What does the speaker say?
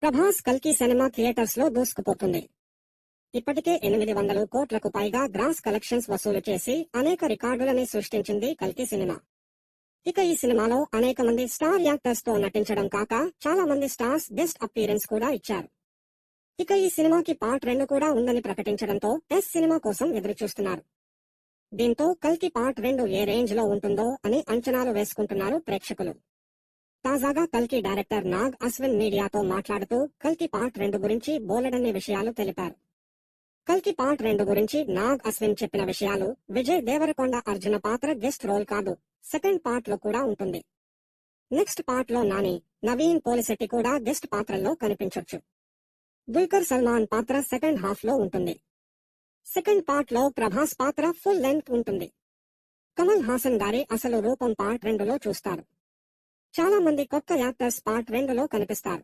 ప్రభాస్ కల్కి cinema theatres లో దూసుకుపోతుంది. ఇప్పటికే 800 కోట్లకు పైగా గ్రాస్ కలెక్షన్స్ వసూలు చేసి అనేక రికార్డులని సృష్టించింది కల్కి సినిమా. ఇక ఈ సినిమాలో అనేక మంది స్టార్ యాక్టర్స్ తో నటించడం కాక చాలా మంది స్టార్స్ గెస్ట్ అపీరెన్స్ కూడా ఇచ్చారు. ఇక ఈ సినిమాకి పార్ట్ 2 కూడా ఉందని ప్రకటించడంతో సినిమా కోసం ఎదురుచూస్తున్నారు. దీంతో కల్కి పార్ట్ 2 ఏ రేంజ్ లో ఉంటుందో అని అంచనాలు వేసుకుంటున్నారు ప్రేక్షకులు. తాజాగా కల్కి డైరెక్టర్ నాగ్ అశ్విన్ మీడియాతో మాట్లాడుతూ కల్కి పార్ట్ 2 గురించి బోలెడన్ని విషయాలు తెలిపారు. కల్కి పార్ట్ 2 గురించి నాగ్ అశ్విన్ చెప్పిన విషయాలు: విజయ్ దేవరకొండ అర్జున పాత్ర గెస్ట్ రోల్ కాదు, సెకండ్ పార్ట్ లో కూడా ఉంటుంది. నెక్స్ట్ పార్ట్ లో నాని, నవీన్ పోలిశెట్టి కూడా గెస్ట్ పాత్రల్లో కనిపించొచ్చు. దుల్కర్ సల్మాన్ పాత్ర సెకండ్ హాఫ్ లో ఉంటుంది. సెకండ్ పార్ట్ లో ప్రభాస్ పాత్ర ఫుల్ లెంగ్త్ ఉంటుంది. కమల్ హాసన్ గారి అసలు రూపం పార్ట్ 2లో చూస్తారు. చాలా మంది కొత్త యాక్టర్స్ పార్ట్ 2లో కనిపిస్తారు.